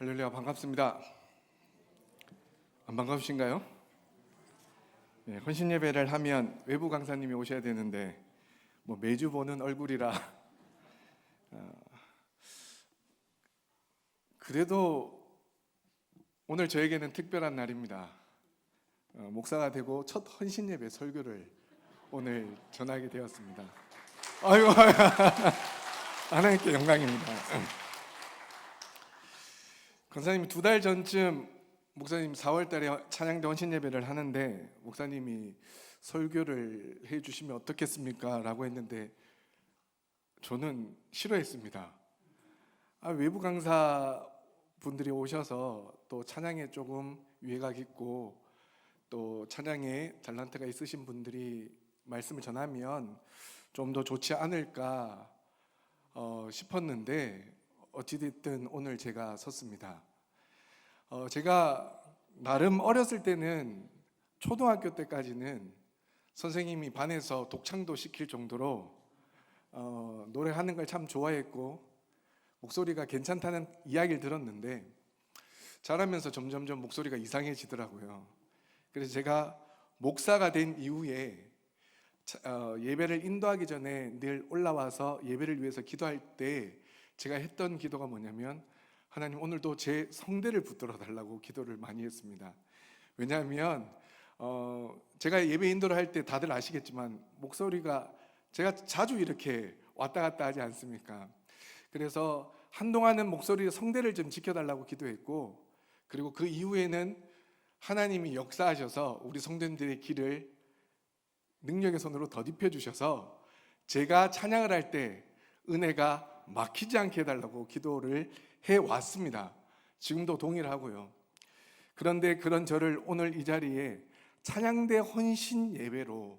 할렐루야, 반갑습니다. 안 반가우신가요? 네, 헌신 예배를 하면 외부 강사님이 오셔야 되는데 매주 보는 얼굴이라 그래도 오늘 저에게는 특별한 날입니다. 목사가 되고 첫 헌신 예배 설교를 오늘 전하게 되었습니다. 아이고, 하나님께 영광입니다. 권사님이 2달 전쯤 목사님 4월 달에 찬양대 헌신 예배를 하는데 목사님이 설교를 해주시면 어떻겠습니까? 라고 했는데 저는 싫어했습니다. 외부 강사 분들이 오셔서 또 찬양에 조금 유해가 깊고 또 찬양에 달란트가 있으신 분들이 말씀을 전하면 좀 더 좋지 않을까 싶었는데 어찌됐든 오늘 제가 섰습니다. 제가 나름 어렸을 때는 초등학교 때까지는 선생님이 반에서 독창도 시킬 정도로 노래하는 걸 참 좋아했고 목소리가 괜찮다는 이야기를 들었는데 자라면서 점점점 목소리가 이상해지더라고요. 그래서 제가 목사가 된 이후에 예배를 인도하기 전에 늘 올라와서 예배를 위해서 기도할 때 제가 했던 기도가 뭐냐면 하나님 오늘도 제 성대를 붙들어 달라고 기도를 많이 했습니다. 왜냐하면 제가 예배 인도를 할 때 다들 아시겠지만 목소리가 제가 자주 이렇게 왔다 갔다 하지 않습니까? 그래서 한동안은 목소리 성대를 좀 지켜달라고 기도했고 그리고 그 이후에는 하나님이 역사하셔서 우리 성도님들의 길을 능력의 손으로 더딥혀 주셔서 제가 찬양을 할 때 은혜가 막히지 않게 해달라고 기도를 해왔습니다. 지금도 동일하고요. 그런데 그런 저를 오늘 이 자리에 찬양대 헌신 예배로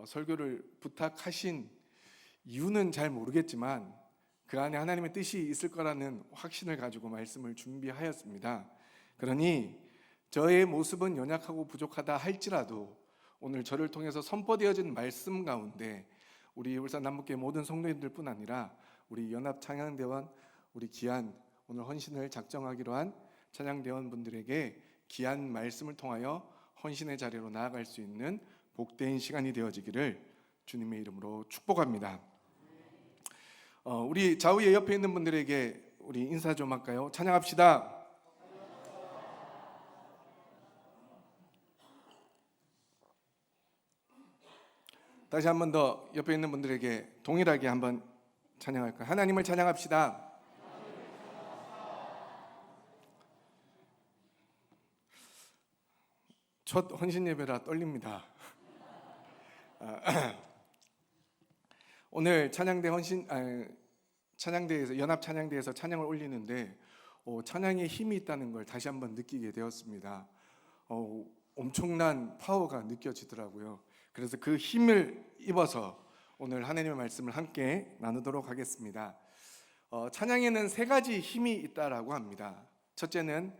설교를 부탁하신 이유는 잘 모르겠지만 그 안에 하나님의 뜻이 있을 거라는 확신을 가지고 말씀을 준비하였습니다. 그러니 저의 모습은 연약하고 부족하다 할지라도 오늘 저를 통해서 선포되어진 말씀 가운데 우리 울산 남북교회 모든 성도님들뿐 아니라 우리 연합 찬양대원 우리 귀한 오늘 헌신을 작정하기로 한 찬양대원 분들에게 귀한 말씀을 통하여 헌신의 자리로 나아갈 수 있는 복된 시간이 되어지기를 주님의 이름으로 축복합니다. 우리 좌우에 옆에 있는 분들에게 우리 인사 좀 할까요? 찬양합시다. 다시 한 번 더 옆에 있는 분들에게 동일하게 한번 찬양할까요? 하나님을 찬양합시다. 첫 헌신 예배라 떨립니다. 오늘 찬양대 찬양대에서 연합 찬양대에서 찬양을 올리는데 찬양에 힘이 있다는 걸 다시 한번 느끼게 되었습니다. 엄청난 파워가 느껴지더라고요. 그래서 그 힘을 입어서 오늘 하나님의 말씀을 함께 나누도록 하겠습니다. 찬양에는 3가지 힘이 있다라고 합니다. 첫째는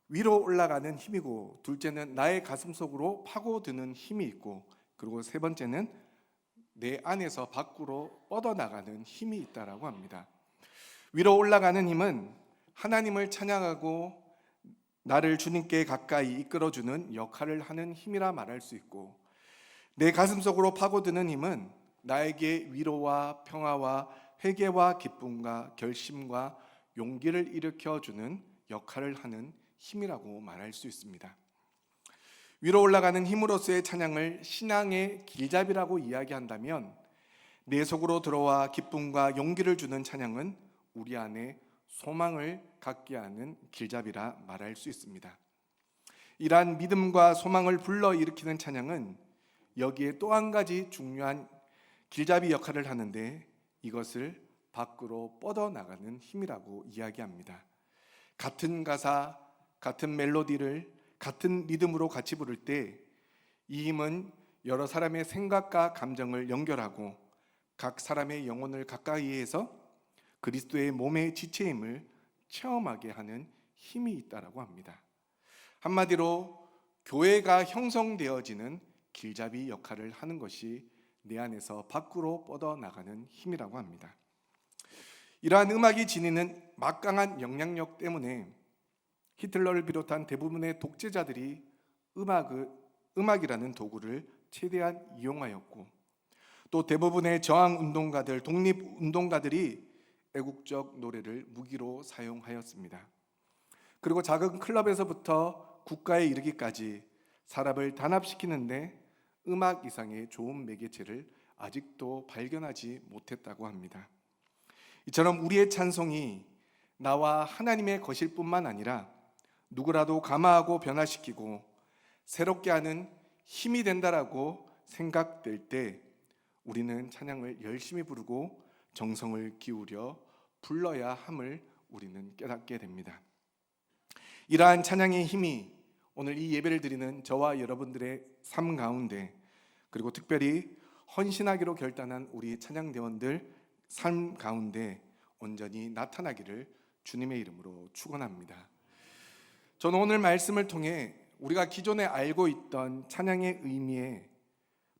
위로 올라가는 힘이고, 둘째는 나의 가슴 속으로 파고드는 힘이 있고, 그리고 3번째는 내 안에서 밖으로 뻗어나가는 힘이 있다라고 합니다. 위로 올라가는 힘은 하나님을 찬양하고 나를 주님께 가까이 이끌어주는 역할을 하는 힘이라 말할 수 있고, 내 가슴 속으로 파고드는 힘은 나에게 위로와 평화와 회개와 기쁨과 결심과 용기를 일으켜주는 역할을 하는 힘이라고 말할 수 있습니다. 위로 올라가는 힘으로서의 찬양을 신앙의 길잡이라고 이야기한다면 내 속으로 들어와 기쁨과 용기를 주는 찬양은 우리 안에 소망을 갖게 하는 길잡이라 말할 수 있습니다. 이러한 믿음과 소망을 불러일으키는 찬양은 여기에 또 한 가지 중요한 길잡이 역할을 하는데 이것을 밖으로 뻗어나가는 힘이라고 이야기합니다. 같은 가사, 같은 멜로디를 같은 리듬으로 같이 부를 때 이 힘은 여러 사람의 생각과 감정을 연결하고 각 사람의 영혼을 가까이 해서 그리스도의 몸의 지체임을 체험하게 하는 힘이 있다라고 합니다. 한마디로 교회가 형성되어지는 길잡이 역할을 하는 것이 내 안에서 밖으로 뻗어나가는 힘이라고 합니다. 이러한 음악이 지니는 막강한 영향력 때문에 히틀러를 비롯한 대부분의 독재자들이 음악이라는 도구를 최대한 이용하였고, 또 대부분의 저항운동가들, 독립운동가들이 애국적 노래를 무기로 사용하였습니다. 그리고 작은 클럽에서부터 국가에 이르기까지 사람을 단합시키는데 음악 이상의 좋은 매개체를 아직도 발견하지 못했다고 합니다. 이처럼 우리의 찬송이 나와 하나님의 것일 뿐만 아니라 누구라도 감화하고 변화시키고 새롭게 하는 힘이 된다라고 생각될 때 우리는 찬양을 열심히 부르고 정성을 기울여 불러야 함을 우리는 깨닫게 됩니다. 이러한 찬양의 힘이 오늘 이 예배를 드리는 저와 여러분들의 삶 가운데, 그리고 특별히 헌신하기로 결단한 우리 찬양대원들 삶 가운데 온전히 나타나기를 주님의 이름으로 축원합니다. 저는 오늘 말씀을 통해 우리가 기존에 알고 있던 찬양의 의미에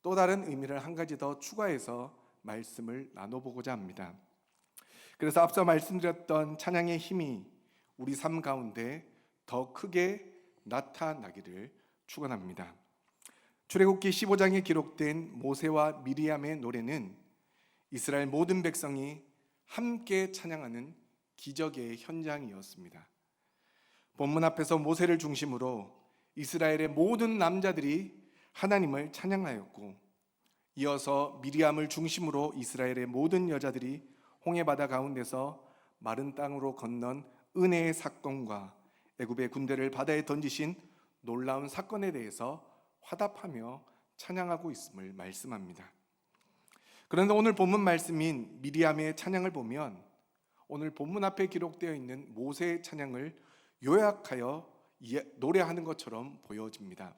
또 다른 의미를 한 가지 더 추가해서 말씀을 나눠보고자 합니다. 그래서 앞서 말씀드렸던 찬양의 힘이 우리 삶 가운데 더 크게 나타나기를 축원합니다. 출애굽기 15장에 기록된 모세와 미리암의 노래는 이스라엘 모든 백성이 함께 찬양하는 기적의 현장이었습니다. 본문 앞에서 모세를 중심으로 이스라엘의 모든 남자들이 하나님을 찬양하였고, 이어서 미리암을 중심으로 이스라엘의 모든 여자들이 홍해바다 가운데서 마른 땅으로 건넌 은혜의 사건과 애굽의 군대를 바다에 던지신 놀라운 사건에 대해서 화답하며 찬양하고 있음을 말씀합니다. 그런데 오늘 본문 말씀인 미리암의 찬양을 보면 오늘 본문 앞에 기록되어 있는 모세의 찬양을 요약하여 노래하는 것처럼 보여집니다.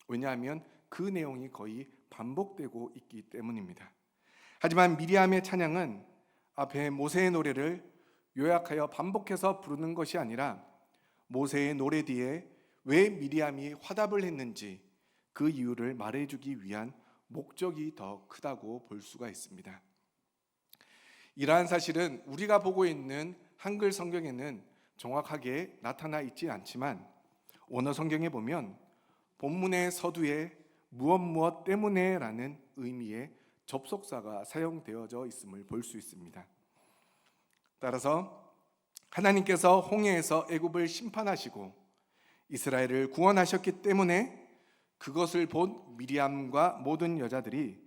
왜냐하면 그 내용이 거의 반복되고 있기 때문입니다. 하지만 미리암의 찬양은 앞에 모세의 노래를 요약하여 반복해서 부르는 것이 아니라 모세의 노래 뒤에 왜 미리암이 화답을 했는지 그 이유를 말해주기 위한 목적이 더 크다고 볼 수가 있습니다. 이러한 사실은 우리가 보고 있는 한글 성경에는 정확하게 나타나 있지 않지만 원어 성경에 보면 본문의 서두에 무엇 때문에 라는 의미의 접속사가 사용되어져 있음을 볼 수 있습니다. 따라서 하나님께서 홍해에서 애굽을 심판하시고 이스라엘을 구원하셨기 때문에 그것을 본 미리암과 모든 여자들이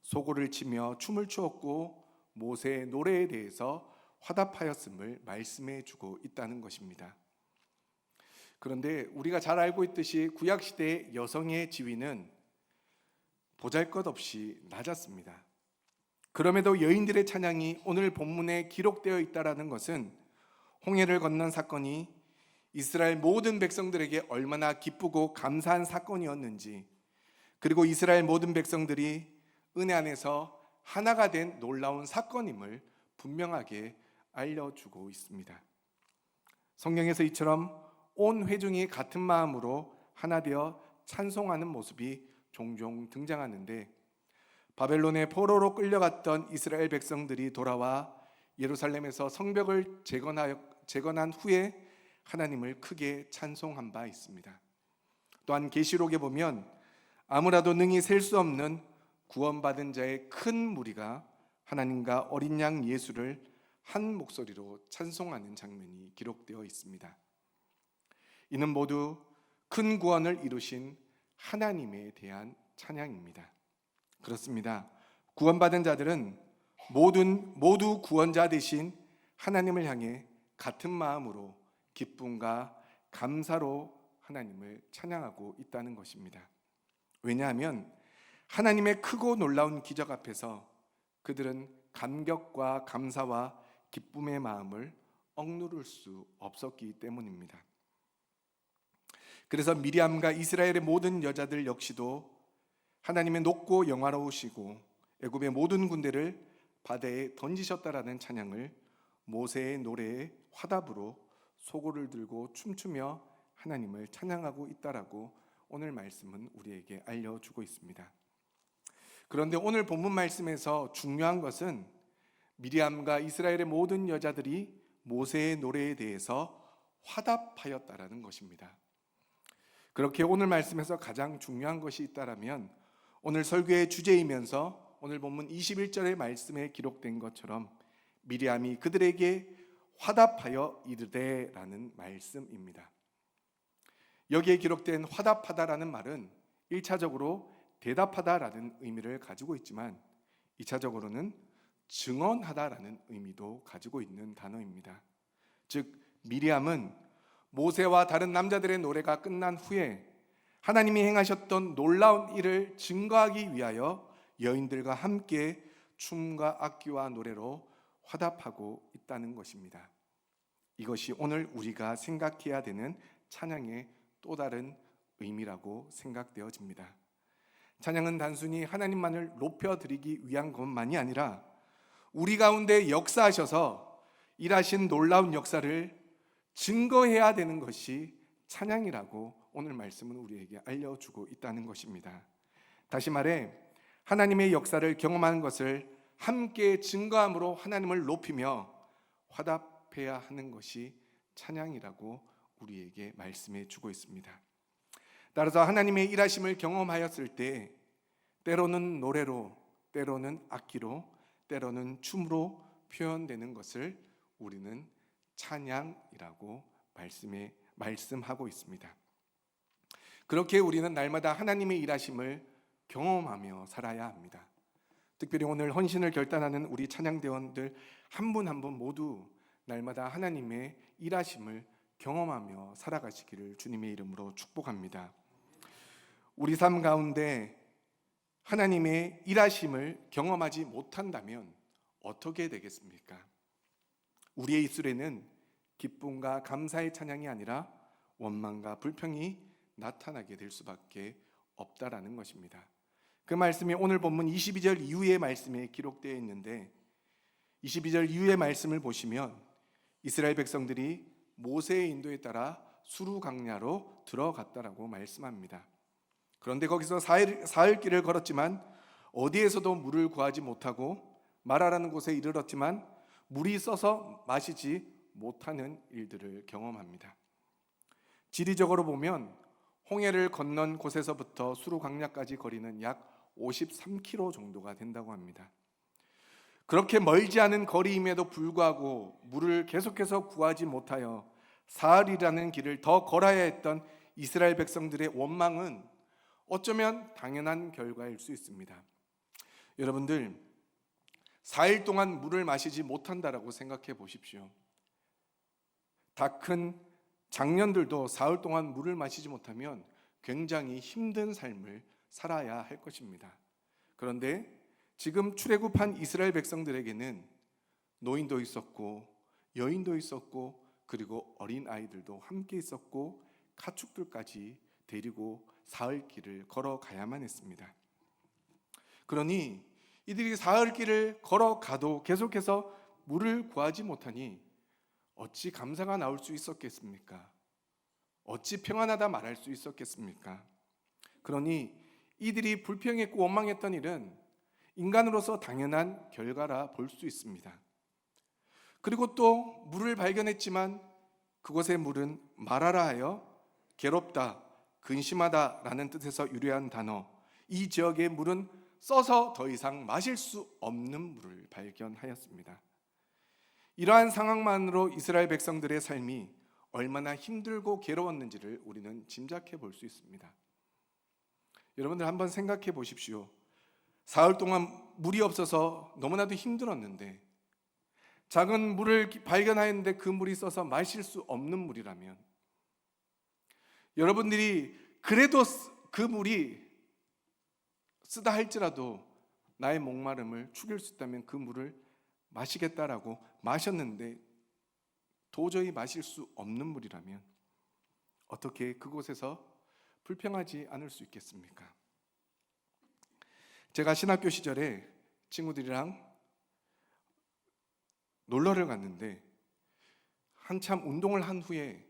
소고를 치며 춤을 추었고 모세의 노래에 대해서 화답하였음을 말씀해 주고 있다는 것입니다. 그런데 우리가 잘 알고 있듯이 구약시대의 여성의 지위는 보잘것없이 낮았습니다. 그럼에도 여인들의 찬양이 오늘 본문에 기록되어 있다는 것은 홍해를 건넌 사건이 이스라엘 모든 백성들에게 얼마나 기쁘고 감사한 사건이었는지, 그리고 이스라엘 모든 백성들이 은혜 안에서 하나가 된 놀라운 사건임을 분명하게 알려주고 있습니다. 성경에서 이처럼 온 회중이 같은 마음으로 하나 되어 찬송하는 모습이 종종 등장하는데, 바벨론의 포로로 끌려갔던 이스라엘 백성들이 돌아와 예루살렘에서 성벽을 재건한 후에 하나님을 크게 찬송한 바 있습니다. 또한 계시록에 보면 아무라도 능히 셀 수 없는 구원받은 자의 큰 무리가 하나님과 어린 양 예수를 한 목소리로 찬송하는 장면이 기록되어 있습니다. 이는 모두 큰 구원을 이루신 하나님에 대한 찬양입니다. 그렇습니다. 구원받은 자들은 모두 구원자 되신 하나님을 향해 같은 마음으로 기쁨과 감사로 하나님을 찬양하고 있다는 것입니다. 왜냐하면 하나님의 크고 놀라운 기적 앞에서 그들은 감격과 감사와 기쁨의 마음을 억누를 수 없었기 때문입니다. 그래서 미리암과 이스라엘의 모든 여자들 역시도 하나님의 높고 영화로우시고 애굽의 모든 군대를 바다에 던지셨다라는 찬양을 모세의 노래의 화답으로 소고를 들고 춤추며 하나님을 찬양하고 있다라고 오늘 말씀은 우리에게 알려주고 있습니다. 그런데 오늘 본문 말씀에서 중요한 것은 미리암과 이스라엘의 모든 여자들이 모세의 노래에 대해서 화답하였다라는 것입니다. 그렇게 오늘 말씀에서 가장 중요한 것이 있다라면 오늘 설교의 주제이면서 오늘 본문 21절의 말씀에 기록된 것처럼 미리암이 그들에게 화답하여 이르되라는 말씀입니다. 여기에 기록된 화답하다라는 말은 1차적으로 대답하다라는 의미를 가지고 있지만 2차적으로는 증언하다라는 의미도 가지고 있는 단어입니다. 즉 미리암은 모세와 다른 남자들의 노래가 끝난 후에 하나님이 행하셨던 놀라운 일을 증거하기 위하여 여인들과 함께 춤과 악기와 노래로 화답하고 있다는 것입니다. 이것이 오늘 우리가 생각해야 되는 찬양의 또 다른 의미라고 생각되어집니다. 찬양은 단순히 하나님만을 높여드리기 위한 것만이 아니라 우리 가운데 역사하셔서 일하신 놀라운 역사를 증거해야 되는 것이 찬양이라고 오늘 말씀은 우리에게 알려주고 있다는 것입니다. 다시 말해 하나님의 역사를 경험하는 것을 함께 증거함으로 하나님을 높이며 화답해야 하는 것이 찬양이라고 우리에게 말씀해 주고 있습니다. 따라서 하나님의 일하심을 경험하였을 때 때로는 노래로, 때로는 악기로, 때로는 춤으로 표현되는 것을 우리는 찬양이라고 말씀하고 있습니다. 그렇게 우리는 날마다 하나님의 일하심을 경험하며 살아야 합니다. 특별히 오늘 헌신을 결단하는 우리 찬양대원들 한 분 한 분 모두 날마다 하나님의 일하심을 경험하며 살아가시기를 주님의 이름으로 축복합니다. 우리 삶 가운데 하나님의 일하심을 경험하지 못한다면 어떻게 되겠습니까? 우리의 입술에는 기쁨과 감사의 찬양이 아니라 원망과 불평이 나타나게 될 수밖에 없다라는 것입니다. 그 말씀이 오늘 본문 22절 이후의 말씀에 기록되어 있는데 22절 이후의 말씀을 보시면 이스라엘 백성들이 모세의 인도에 따라 수르 강야로 들어갔다라고 말씀합니다. 그런데 거기서 사흘 길을 걸었지만 어디에서도 물을 구하지 못하고 마라라는 곳에 이르렀지만 물이 써서 마시지 못하는 일들을 경험합니다. 지리적으로 보면 홍해를 건넌 곳에서부터 수르 강야까지 거리는 약 53km 정도가 된다고 합니다. 그렇게 멀지 않은 거리임에도 불구하고 물을 계속해서 구하지 못하여 사흘이라는 길을 더 걸어야 했던 이스라엘 백성들의 원망은 어쩌면 당연한 결과일 수 있습니다. 여러분들, 4일 동안 물을 마시지 못한다라고 생각해 보십시오. 다 큰 장년들도 사흘 동안 물을 마시지 못하면 굉장히 힘든 삶을 살아야 할 것입니다. 그런데 지금 출애굽한 이스라엘 백성들에게는 노인도 있었고 여인도 있었고 그리고 어린 아이들도 함께 있었고 가축들까지 데리고 사흘 길을 걸어가야만 했습니다. 그러니 이들이 사흘 길을 걸어가도 계속해서 물을 구하지 못하니 어찌 감사가 나올 수 있었겠습니까? 어찌 평안하다 말할 수 있었겠습니까? 그러니 이들이 불평했고 원망했던 일은 인간으로서 당연한 결과라 볼 수 있습니다. 그리고 또 물을 발견했지만 그곳의 물은 마라라 하여 괴롭다, 근심하다라는 뜻에서 유래한 단어, 이 지역의 물은 써서 더 이상 마실 수 없는 물을 발견하였습니다. 이러한 상황만으로 이스라엘 백성들의 삶이 얼마나 힘들고 괴로웠는지를 우리는 짐작해 볼 수 있습니다. 여러분들 한번 생각해 보십시오. 사흘 동안 물이 없어서 너무나도 힘들었는데 작은 물을 발견하였는데 그 물이 써서 마실 수 없는 물이라면 여러분들이 그래도 그 물이 쓰다 할지라도 나의 목마름을 죽일 수 있다면 그 물을 마시겠다라고 마셨는데 도저히 마실 수 없는 물이라면 어떻게 그곳에서 불평하지 않을 수 있겠습니까? 제가 신학교 시절에 친구들이랑 놀러를 갔는데 한참 운동을 한 후에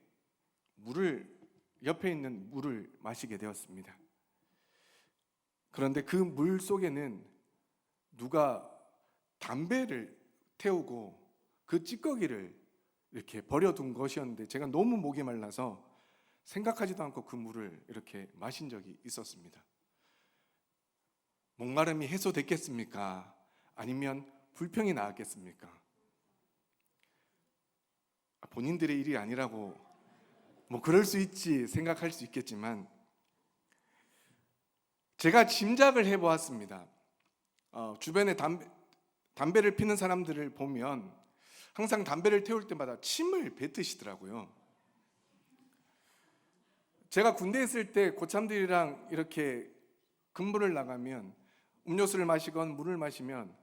옆에 있는 물을 마시게 되었습니다. 그런데 그 물 속에는 누가 담배를 태우고 그 찌꺼기를 이렇게 버려둔 것이었는데 제가 너무 목이 말라서 생각하지도 않고 그 물을 이렇게 마신 적이 있었습니다. 목마름이 해소됐겠습니까? 아니면 불평이 나왔겠습니까? 본인들의 일이 아니라고 뭐 그럴 수 있지 생각할 수 있겠지만 제가 짐작을 해보았습니다. 주변에 담배를 피는 사람들을 보면 항상 담배를 태울 때마다 침을 뱉으시더라고요. 제가 군대에 있을 때 고참들이랑 이렇게 근무를 나가면 음료수를 마시건 물을 마시면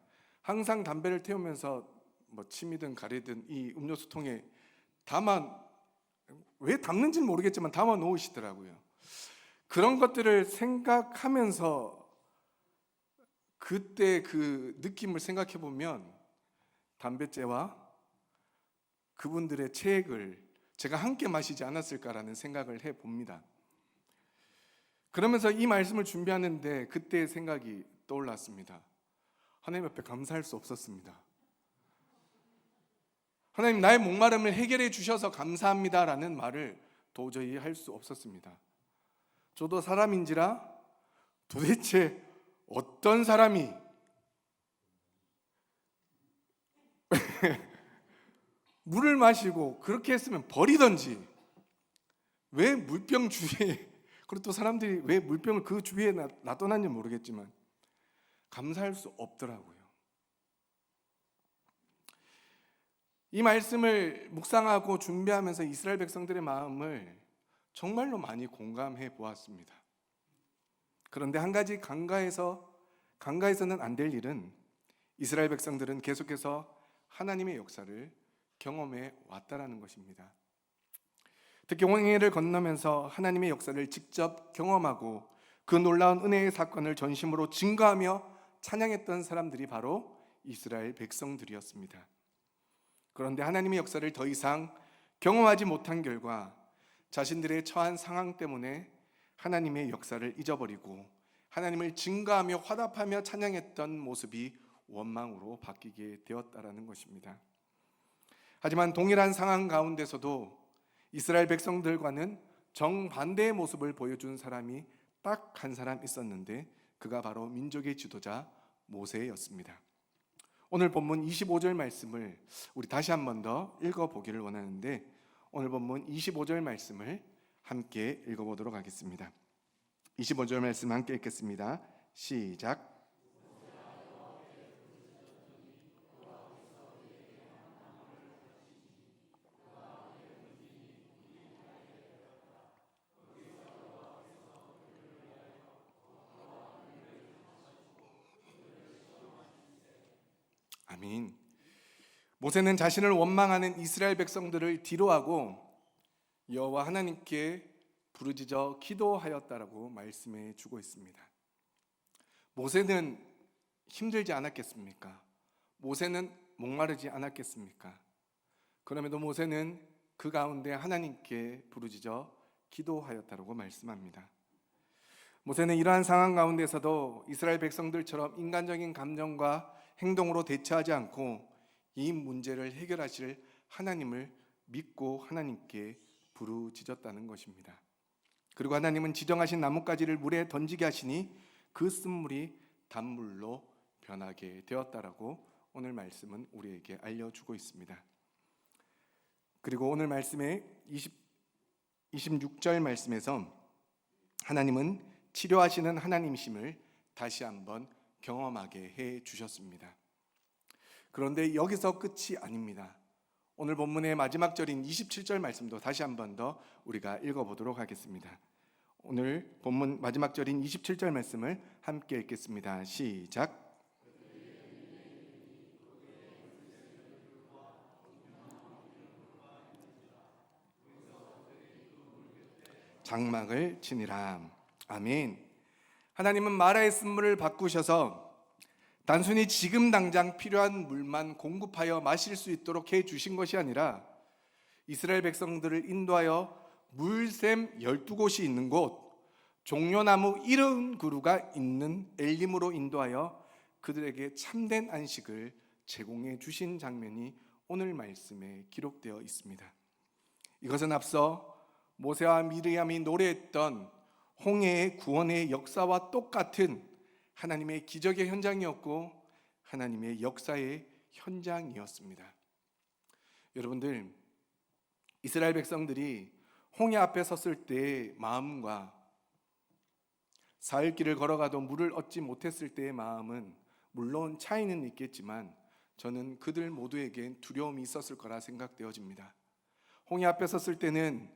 항상 담배를 태우면서 뭐 침이든 가래든 이 음료수통에 왜 담는지는 모르겠지만 담아 놓으시더라고요. 그런 것들을 생각하면서 그때 그 느낌을 생각해 보면 담배째와 그분들의 체액을 제가 함께 마시지 않았을까라는 생각을 해 봅니다. 그러면서 이 말씀을 준비하는데 그때의 생각이 떠올랐습니다. 하나님 앞에 감사할 수 없었습니다. 하나님, 나의 목마름을 해결해 주셔서 감사합니다라는 말을 도저히 할 수 없었습니다. 저도 사람인지라 도대체 어떤 사람이 물을 마시고 그렇게 했으면 버리던지 왜 물병 주위에 그리고 또 사람들이 왜 물병을 그 주위에 놔둬놨는지 모르겠지만 감사할 수 없더라고요. 이 말씀을 묵상하고 준비하면서 이스라엘 백성들의 마음을 정말로 많이 공감해 보았습니다. 그런데 한 가지 간과해서는 안 될 일은 이스라엘 백성들은 계속해서 하나님의 역사를 경험해 왔다라는 것입니다. 특히 홍해를 건너면서 하나님의 역사를 직접 경험하고 그 놀라운 은혜의 사건을 전심으로 증거하며 찬양했던 사람들이 바로 이스라엘 백성들이었습니다. 그런데 하나님의 역사를 더 이상 경험하지 못한 결과 자신들의 처한 상황 때문에 하나님의 역사를 잊어버리고 하나님을 증거하며 화답하며 찬양했던 모습이 원망으로 바뀌게 되었다라는 것입니다. 하지만 동일한 상황 가운데서도 이스라엘 백성들과는 정반대의 모습을 보여준 사람이 딱 한 사람 있었는데 그가 바로 민족의 지도자 모세였습니다. 오늘 본문 25절 말씀을 우리 다시 한 번 더 읽어보기를 원하는데 오늘 본문 25절 말씀을 함께 읽어보도록 하겠습니다. 25절 말씀 함께 읽겠습니다. 시작. 아멘. 모세는 자신을 원망하는 이스라엘 백성들을 뒤로하고 여호와 하나님께 부르짖어 기도하였다라고 말씀해 주고 있습니다. 모세는 힘들지 않았겠습니까? 모세는 목마르지 않았겠습니까? 그럼에도 모세는 그 가운데 하나님께 부르짖어 기도하였다라고 말씀합니다. 모세는 이러한 상황 가운데서도 이스라엘 백성들처럼 인간적인 감정과 행동으로 대처하지 않고 이 문제를 해결하실 하나님을 믿고 하나님께 부르짖었다는 것입니다. 그리고 하나님은 지정하신 나뭇가지를 물에 던지게 하시니 그 쓴물이 단물로 변하게 되었다라고 오늘 말씀은 우리에게 알려주고 있습니다. 그리고 오늘 말씀의 26절 말씀에서 하나님은 치료하시는 하나님이심을 다시 한번 경험하게 해 주셨습니다. 그런데 여기서 끝이 아닙니다. 오늘 본문의 마지막 절인 27절 말씀도 다시 한 번 더 우리가 읽어보도록 하겠습니다. 오늘 본문 마지막 절인 27절 말씀을 함께 읽겠습니다. 시작. 장막을 치니라. 아멘. 하나님은 마라의 쓴물을 바꾸셔서 단순히 지금 당장 필요한 물만 공급하여 마실 수 있도록 해 주신 것이 아니라 이스라엘 백성들을 인도하여 물샘 12곳이 있는 곳, 종려나무 70그루가 있는 엘림으로 인도하여 그들에게 참된 안식을 제공해 주신 장면이 오늘 말씀에 기록되어 있습니다. 이것은 앞서 모세와 미리암이 노래했던 홍해의 구원의 역사와 똑같은 하나님의 기적의 현장이었고 하나님의 역사의 현장이었습니다. 여러분들, 이스라엘 백성들이 홍해 앞에 섰을 때의 마음과 사흘길을 걸어가도 물을 얻지 못했을 때의 마음은 물론 차이는 있겠지만 저는 그들 모두에겐 두려움이 있었을 거라 생각되어집니다. 홍해 앞에 섰을 때는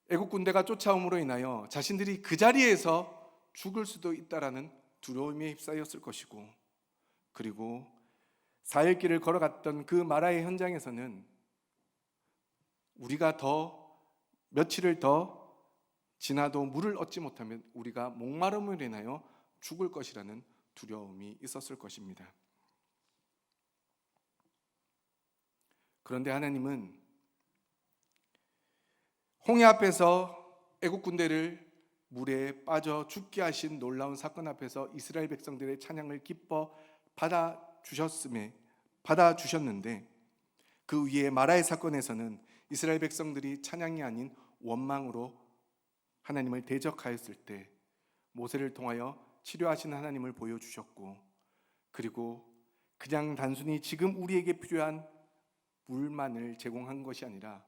애국 군대가 쫓아옴으로 인하여 자신들이 그 자리에서 죽을 수도 있다라는 두려움에 휩싸였을 것이고, 그리고 사흘길을 걸어갔던 그 마라의 현장에서는 우리가 며칠을 더 지나도 물을 얻지 못하면 우리가 목마름으로 인하여 죽을 것이라는 두려움이 있었을 것입니다. 그런데 하나님은 홍해 앞에서 애국 군대를 물에 빠져 죽게 하신 놀라운 사건 앞에서 이스라엘 백성들의 찬양을 기뻐 받아주셨는데, 그 위에 마라의 사건에서는 이스라엘 백성들이 찬양이 아닌 원망으로 하나님을 대적하였을 때 모세를 통하여 치료하시는 하나님을 보여주셨고, 그리고 그냥 단순히 지금 우리에게 필요한 물만을 제공한 것이 아니라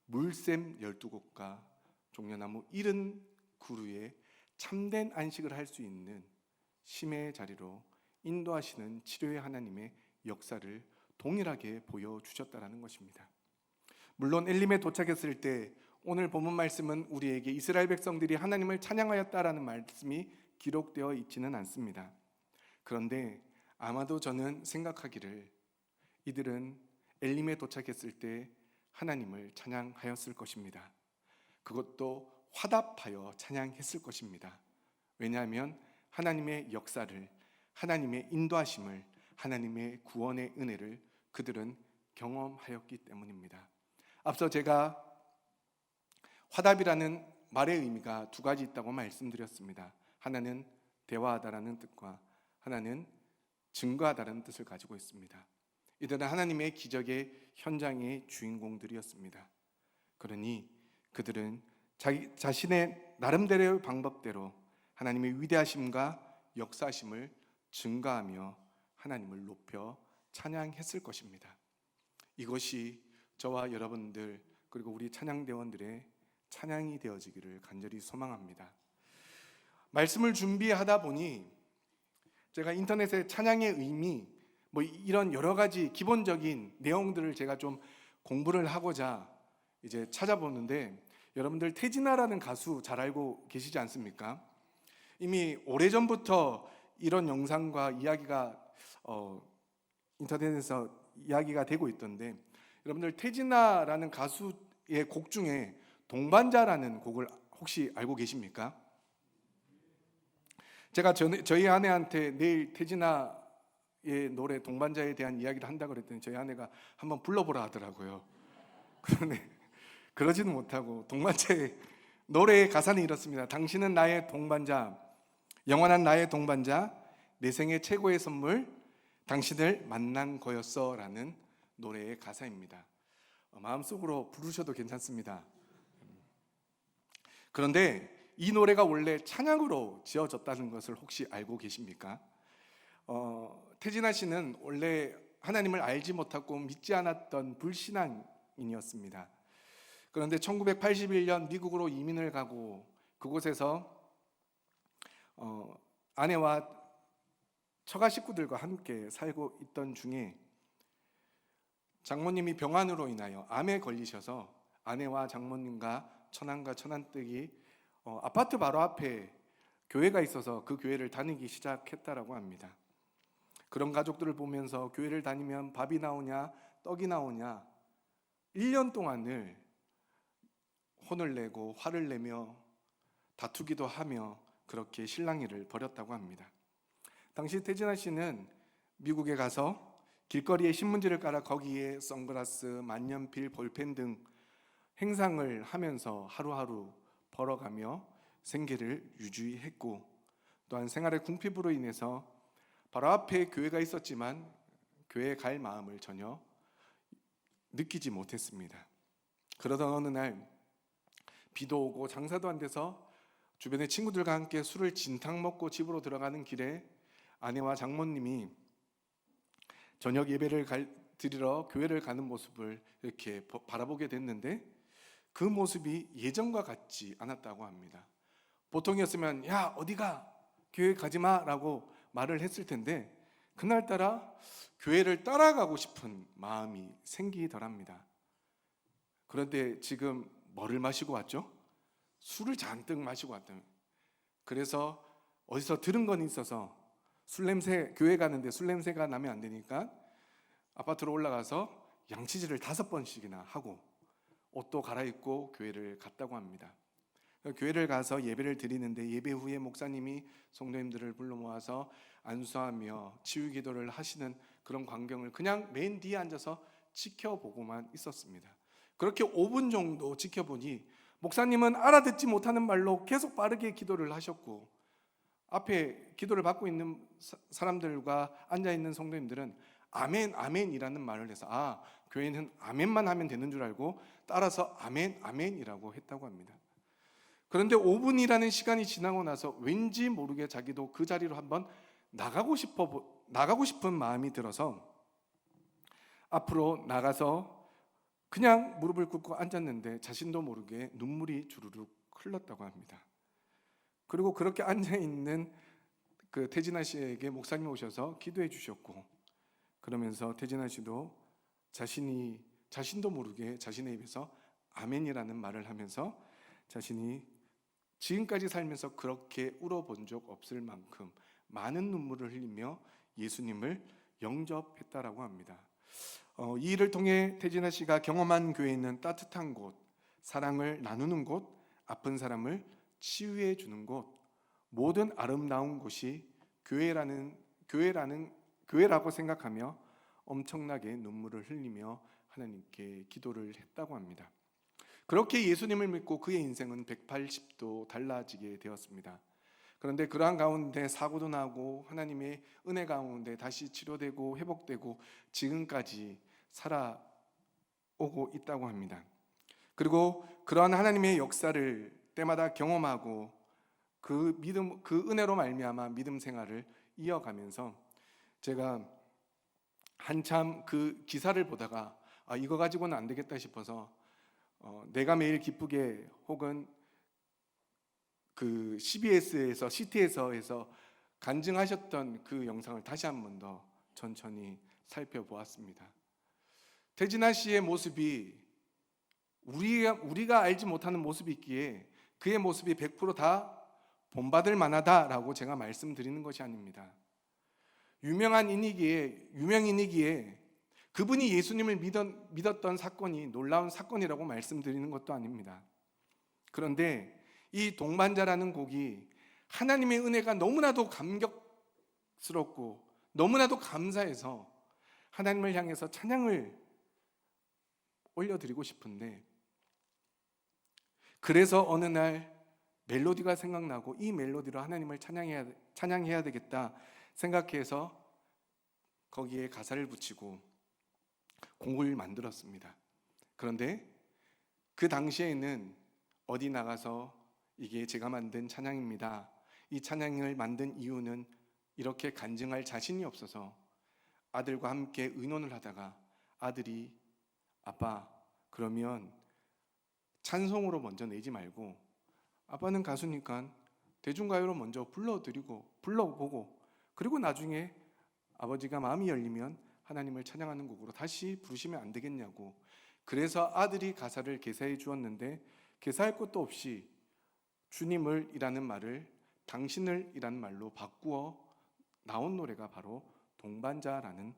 물샘 12곳과 종려나무 70그루에 참된 안식을 할 수 있는 심의 자리로 인도하시는 치료의 하나님의 역사를 동일하게 보여주셨다는 것입니다. 물론 엘림에 도착했을 때 오늘 본문 말씀은 우리에게 이스라엘 백성들이 하나님을 찬양하였다라는 말씀이 기록되어 있지는 않습니다. 그런데 아마도 저는 생각하기를 이들은 엘림에 도착했을 때 하나님을 찬양하였을 것입니다. 그것도 화답하여 찬양했을 것입니다. 왜냐하면 하나님의 역사를, 하나님의 인도하심을, 하나님의 구원의 은혜를 그들은 경험하였기 때문입니다. 앞서 제가 화답이라는 말의 의미가 두 가지 있다고 말씀드렸습니다. 하나는 대화하다라는 뜻과 하나는 증거하다라는 뜻을 가지고 있습니다. 이들은 하나님의 기적의 현장의 주인공들이었습니다. 그러니 그들은 자신의 나름대로의 방법대로 하나님의 위대하심과 역사하심을 증거하며 하나님을 높여 찬양했을 것입니다. 이것이 저와 여러분들 그리고 우리 찬양대원들의 찬양이 되어지기를 간절히 소망합니다. 말씀을 준비하다 보니 제가 인터넷에 찬양의 의미 이런 여러 가지 기본적인 내용들을 제가 좀 공부를 하고자 이제 찾아보는데, 여러분들 태진아라는 가수 잘 알고 계시지 않습니까? 이미 오래전부터 이런 영상과 이야기가 인터넷에서 이야기가 되고 있던데, 여러분들 태진아라는 가수의 곡 중에 동반자라는 곡을 혹시 알고 계십니까? 제가 저희 아내한테 내일 태진아의 노래 동반자에 대한 이야기를 한다고 그랬더니 저희 아내가 한번 불러보라 하더라고요. 그런데 그러지는 못하고 동반자의 노래의 가사는 이렇습니다. 당신은 나의 동반자, 영원한 나의 동반자, 내 생애 최고의 선물, 당신을 만난 거였어 라는 노래의 가사입니다. 마음속으로 부르셔도 괜찮습니다. 그런데 이 노래가 원래 찬양으로 지어졌다는 것을 혹시 알고 계십니까? 태진아 씨는 원래 하나님을 알지 못하고 믿지 않았던 불신앙인이었습니다. 그런데 1981년 미국으로 이민을 가고 그곳에서 아내와 처가 식구들과 함께 살고 있던 중에 장모님이 병환으로 인하여 암에 걸리셔서 아내와 장모님과 처남과 처남댁이 아파트 바로 앞에 교회가 있어서 그 교회를 다니기 시작했다라고 합니다. 그런 가족들을 보면서 교회를 다니면 밥이 나오냐 떡이 나오냐 1년 동안을 혼을 내고 화를 내며 다투기도 하며 그렇게 실랑이를 벌였다고 합니다. 당시 태진아 씨는 미국에 가서 길거리에 신문지를 깔아 거기에 선글라스, 만년필, 볼펜 등 행상을 하면서 하루하루 벌어가며 생계를 유지했고, 또한 생활의 궁핍으로 인해서 바로 앞에 교회가 있었지만 교회에 갈 마음을 전혀 느끼지 못했습니다. 그러던 어느 날 비도 오고 장사도 안 돼서 주변의 친구들과 함께 술을 진탕 먹고 집으로 들어가는 길에 아내와 장모님이 저녁 예배를 드리러 교회를 가는 모습을 이렇게 바라보게 됐는데 그 모습이 예전과 같지 않았다고 합니다. 보통이었으면 야 어디가 교회 가지마 라고 말을 했을 텐데 그날따라 교회를 따라가고 싶은 마음이 생기더랍니다. 그런데 지금 뭐를 마시고 왔죠? 술을 잔뜩 마시고 왔다. 그래서 어디서 들은 건 있어서 술 냄새, 교회 가는데 술 냄새가 나면 안 되니까 아파트로 올라가서 양치질을 5번씩이나 하고 옷도 갈아입고 교회를 갔다고 합니다. 교회를 가서 예배를 드리는데 예배 후에 목사님이 성도님들을 불러 모아서 안수하며 치유 기도를 하시는 그런 광경을 그냥 맨 뒤에 앉아서 지켜보고만 있었습니다. 그렇게 5분 정도 지켜보니 목사님은 알아듣지 못하는 말로 계속 빠르게 기도를 하셨고 앞에 기도를 받고 있는 사람들과 앉아있는 성도님들은 아멘 아멘이라는 말을 해서 교회는 아멘만 하면 되는 줄 알고 따라서 아멘 아멘이라고 했다고 합니다. 그런데 5분이라는 시간이 지나고 나서 왠지 모르게 자기도 그 자리로 한번 나가고 싶은 마음이 들어서 앞으로 나가서 그냥 무릎을 꿇고 앉았는데 자신도 모르게 눈물이 주르륵 흘렀다고 합니다. 그리고 그렇게 앉아있는 그 태진아 씨에게 목사님이 오셔서 기도해 주셨고 그러면서 태진아 씨도 자신도 모르게 자신의 입에서 아멘이라는 말을 하면서 자신이 지금까지 살면서 그렇게 울어본 적 없을 만큼 많은 눈물을 흘리며 예수님을 영접했다라고 합니다. 이 일을 통해 태진아 씨가 경험한 교회는 따뜻한 곳, 사랑을 나누는 곳, 아픈 사람을 치유해 주는 곳, 모든 아름다운 곳이 교회라고 생각하며 엄청나게 눈물을 흘리며 하나님께 기도를 했다고 합니다. 그렇게 예수님을 믿고 그의 인생은 180도 달라지게 되었습니다. 그런데 그러한 가운데 사고도 나고 하나님의 은혜 가운데 다시 치료되고 회복되고 지금까지 살아오고 있다고 합니다. 그리고 그러한 하나님의 역사를 때마다 경험하고 그 믿음, 그 은혜로 말미암아 믿음 생활을 이어가면서 제가 한참 그 기사를 보다가 이거 가지고는 안 되겠다 싶어서 내가 매일 기쁘게 혹은 그 CBS에서 CT에서 해서 간증하셨던 그 영상을 다시 한 번 더 천천히 살펴보았습니다. 태진아 씨의 모습이 우리가 알지 못하는 모습이 있기에 그의 모습이 100% 다 본받을 만하다라고 제가 말씀드리는 것이 아닙니다. 유명인이기에 그분이 예수님을 믿었던 사건이 놀라운 사건이라고 말씀드리는 것도 아닙니다. 그런데 이 동반자라는 곡이 하나님의 은혜가 너무나도 감격스럽고 너무나도 감사해서 하나님을 향해서 찬양을 올려드리고 싶은데 그래서 어느 날 멜로디가 생각나고 이 멜로디로 하나님을 찬양해야 되겠다 생각해서 거기에 가사를 붙이고 곡을 만들었습니다. 그런데 그 당시에는 어디 나가서 이게 제가 만든 찬양입니다. 이 찬양을 만든 이유는 이렇게 간증할 자신이 없어서 아들과 함께 의논을 하다가 아들이 아빠 그러면 찬송으로 먼저 내지 말고 아빠는 가수니까 대중가요로 먼저 불러보고 그리고 나중에 아버지가 마음이 열리면 하나님을 찬양하는 곡으로 다시 부르시면 안 되겠냐고. 그래서 아들이 가사를 개사해 주었는데 개사할 것도 없이 주님을 이라는 말을 당신을 이라는 말로 바꾸어 나온 노래가 바로 동반자라는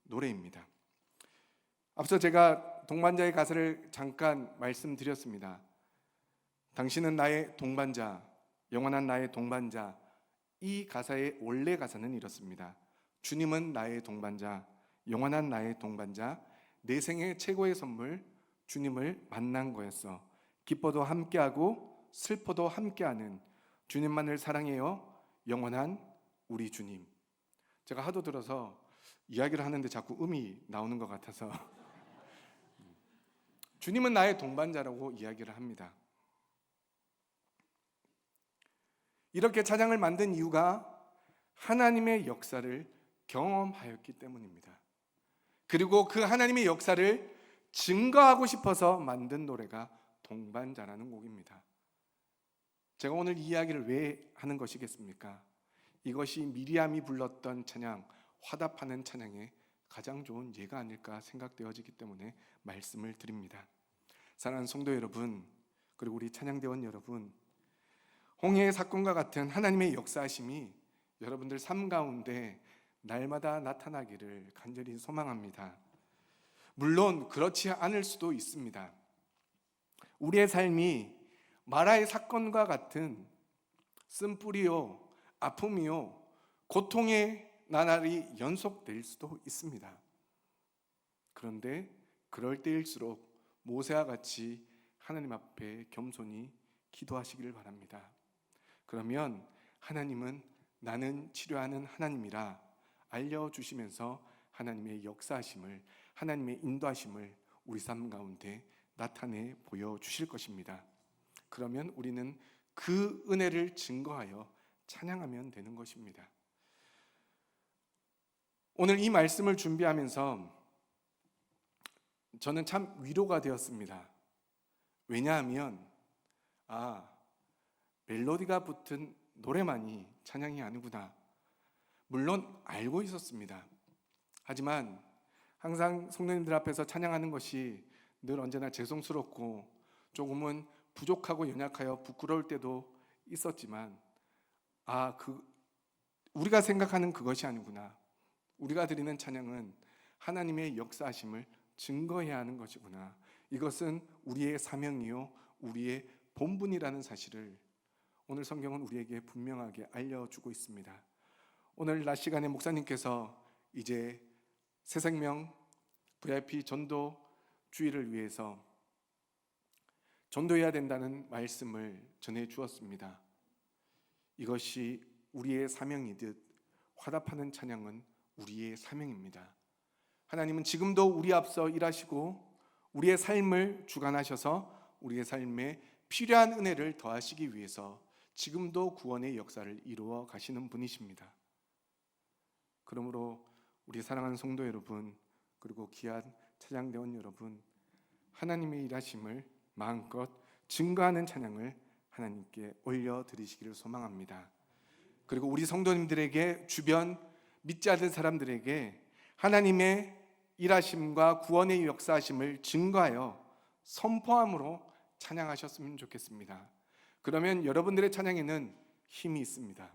노래입니다. 앞서 제가 동반자의 가사를 잠깐 말씀드렸습니다. 당신은 나의 동반자, 영원한 나의 동반자. 이 가사의 원래 가사는 이렇습니다. 주님은 나의 동반자, 영원한 나의 동반자. 내 생애 최고의 선물, 주님을 만난 거였어. 기뻐도 함께하고 슬퍼도 함께하는 주님만을 사랑해요. 영원한 우리 주님. 제가 하도 들어서 이야기를 하는데 자꾸 음이 나오는 것 같아서 주님은 나의 동반자라고 이야기를 합니다. 이렇게 찬양을 만든 이유가 하나님의 역사를 경험하였기 때문입니다. 그리고 그 하나님의 역사를 증거하고 싶어서 만든 노래가 동반자라는 곡입니다. 제가 오늘 이 이야기를 왜 하는 것이겠습니까? 이것이 미리암이 불렀던 찬양, 화답하는 찬양의 가장 좋은 예가 아닐까 생각되어지기 때문에 말씀을 드립니다. 사랑하는 성도 여러분, 그리고 우리 찬양대원 여러분, 홍해의 사건과 같은 하나님의 역사하심이 여러분들 삶 가운데 날마다 나타나기를 간절히 소망합니다. 물론 그렇지 않을 수도 있습니다. 우리의 삶이 마라의 사건과 같은 쓴뿌리요, 아픔이요, 고통의 나날이 연속될 수도 있습니다. 그런데 그럴 때일수록 모세와 같이 하나님 앞에 겸손히 기도하시기를 바랍니다. 그러면 하나님은 나는 치료하는 하나님이라 알려주시면서 하나님의 역사하심을, 하나님의 인도하심을 우리 삶 가운데 나타내 보여주실 것입니다. 그러면 우리는 그 은혜를 증거하여 찬양하면 되는 것입니다. 오늘 이 말씀을 준비하면서 저는 참 위로가 되었습니다. 왜냐하면 멜로디가 붙은 노래만이 찬양이 아니구나. 물론 알고 있었습니다. 하지만 항상 성도님들 앞에서 찬양하는 것이 늘 언제나 죄송스럽고 조금은 부족하고 연약하여 부끄러울 때도 있었지만 우리가 생각하는 그것이 아니구나. 우리가 드리는 찬양은 하나님의 역사하심을 증거해야 하는 것이구나. 이것은 우리의 사명이요 우리의 본분이라는 사실을 오늘 성경은 우리에게 분명하게 알려주고 있습니다. 오늘 낮 시간에 목사님께서 이제 새생명 VIP 전도 주의를 위해서 전도해야 된다는 말씀을 전해 주었습니다. 이것이 우리의 사명이듯 화답하는 찬양은 우리의 사명입니다. 하나님은 지금도 우리 앞서 일하시고 우리의 삶을 주관하셔서 우리의 삶에 필요한 은혜를 더하시기 위해서 지금도 구원의 역사를 이루어 가시는 분이십니다. 그러므로 우리 사랑하는 성도 여러분, 그리고 귀한 찬양대원 여러분, 하나님의 일하심을 마음껏 증거하는 찬양을 하나님께 올려드리시기를 소망합니다. 그리고 우리 성도님들에게, 주변 믿지 않는 사람들에게 하나님의 일하심과 구원의 역사하심을 증거하여 선포함으로 찬양하셨으면 좋겠습니다. 그러면 여러분들의 찬양에는 힘이 있습니다.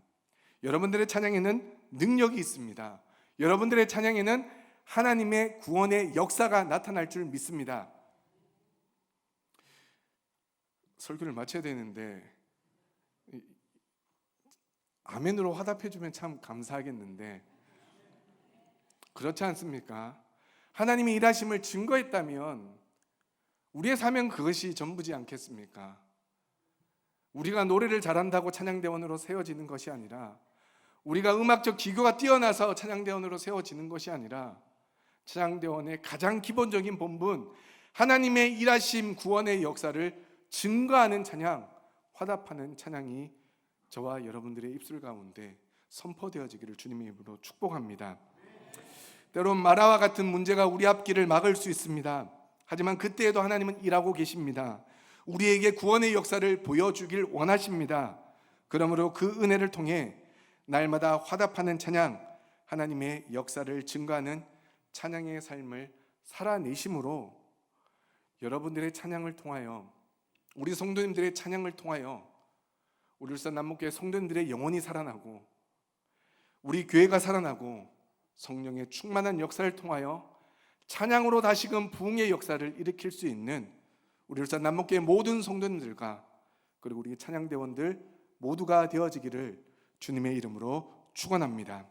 여러분들의 찬양에는 능력이 있습니다. 여러분들의 찬양에는 하나님의 구원의 역사가 나타날 줄 믿습니다. 설교를 마쳐야 되는데 아멘으로 화답해주면 참 감사하겠는데 그렇지 않습니까? 하나님의 일하심을 증거했다면 우리의 사명 그것이 전부지 않겠습니까? 우리가 노래를 잘한다고 찬양대원으로 세워지는 것이 아니라, 우리가 음악적 기교가 뛰어나서 찬양대원으로 세워지는 것이 아니라, 찬양대원의 가장 기본적인 본분, 하나님의 일하심 구원의 역사를 증거하는 찬양, 화답하는 찬양이 저와 여러분들의 입술 가운데 선포되어지기를 주님의 이름으로 축복합니다. 때론 마라와 같은 문제가 우리 앞길을 막을 수 있습니다. 하지만 그때에도 하나님은 일하고 계십니다. 우리에게 구원의 역사를 보여주길 원하십니다. 그러므로 그 은혜를 통해 날마다 화답하는 찬양, 하나님의 역사를 증거하는 찬양의 삶을 살아내심으로 여러분들의 찬양을 통하여, 우리 성도님들의 찬양을 통하여 우리 울산 남목교회 성도님들의 영혼이 살아나고 우리 교회가 살아나고 성령의 충만한 역사를 통하여 찬양으로 다시금 부흥의 역사를 일으킬 수 있는 우리 울산 남목교회 모든 성도님들과 그리고 우리 찬양대원들 모두가 되어지기를 주님의 이름으로 축원합니다.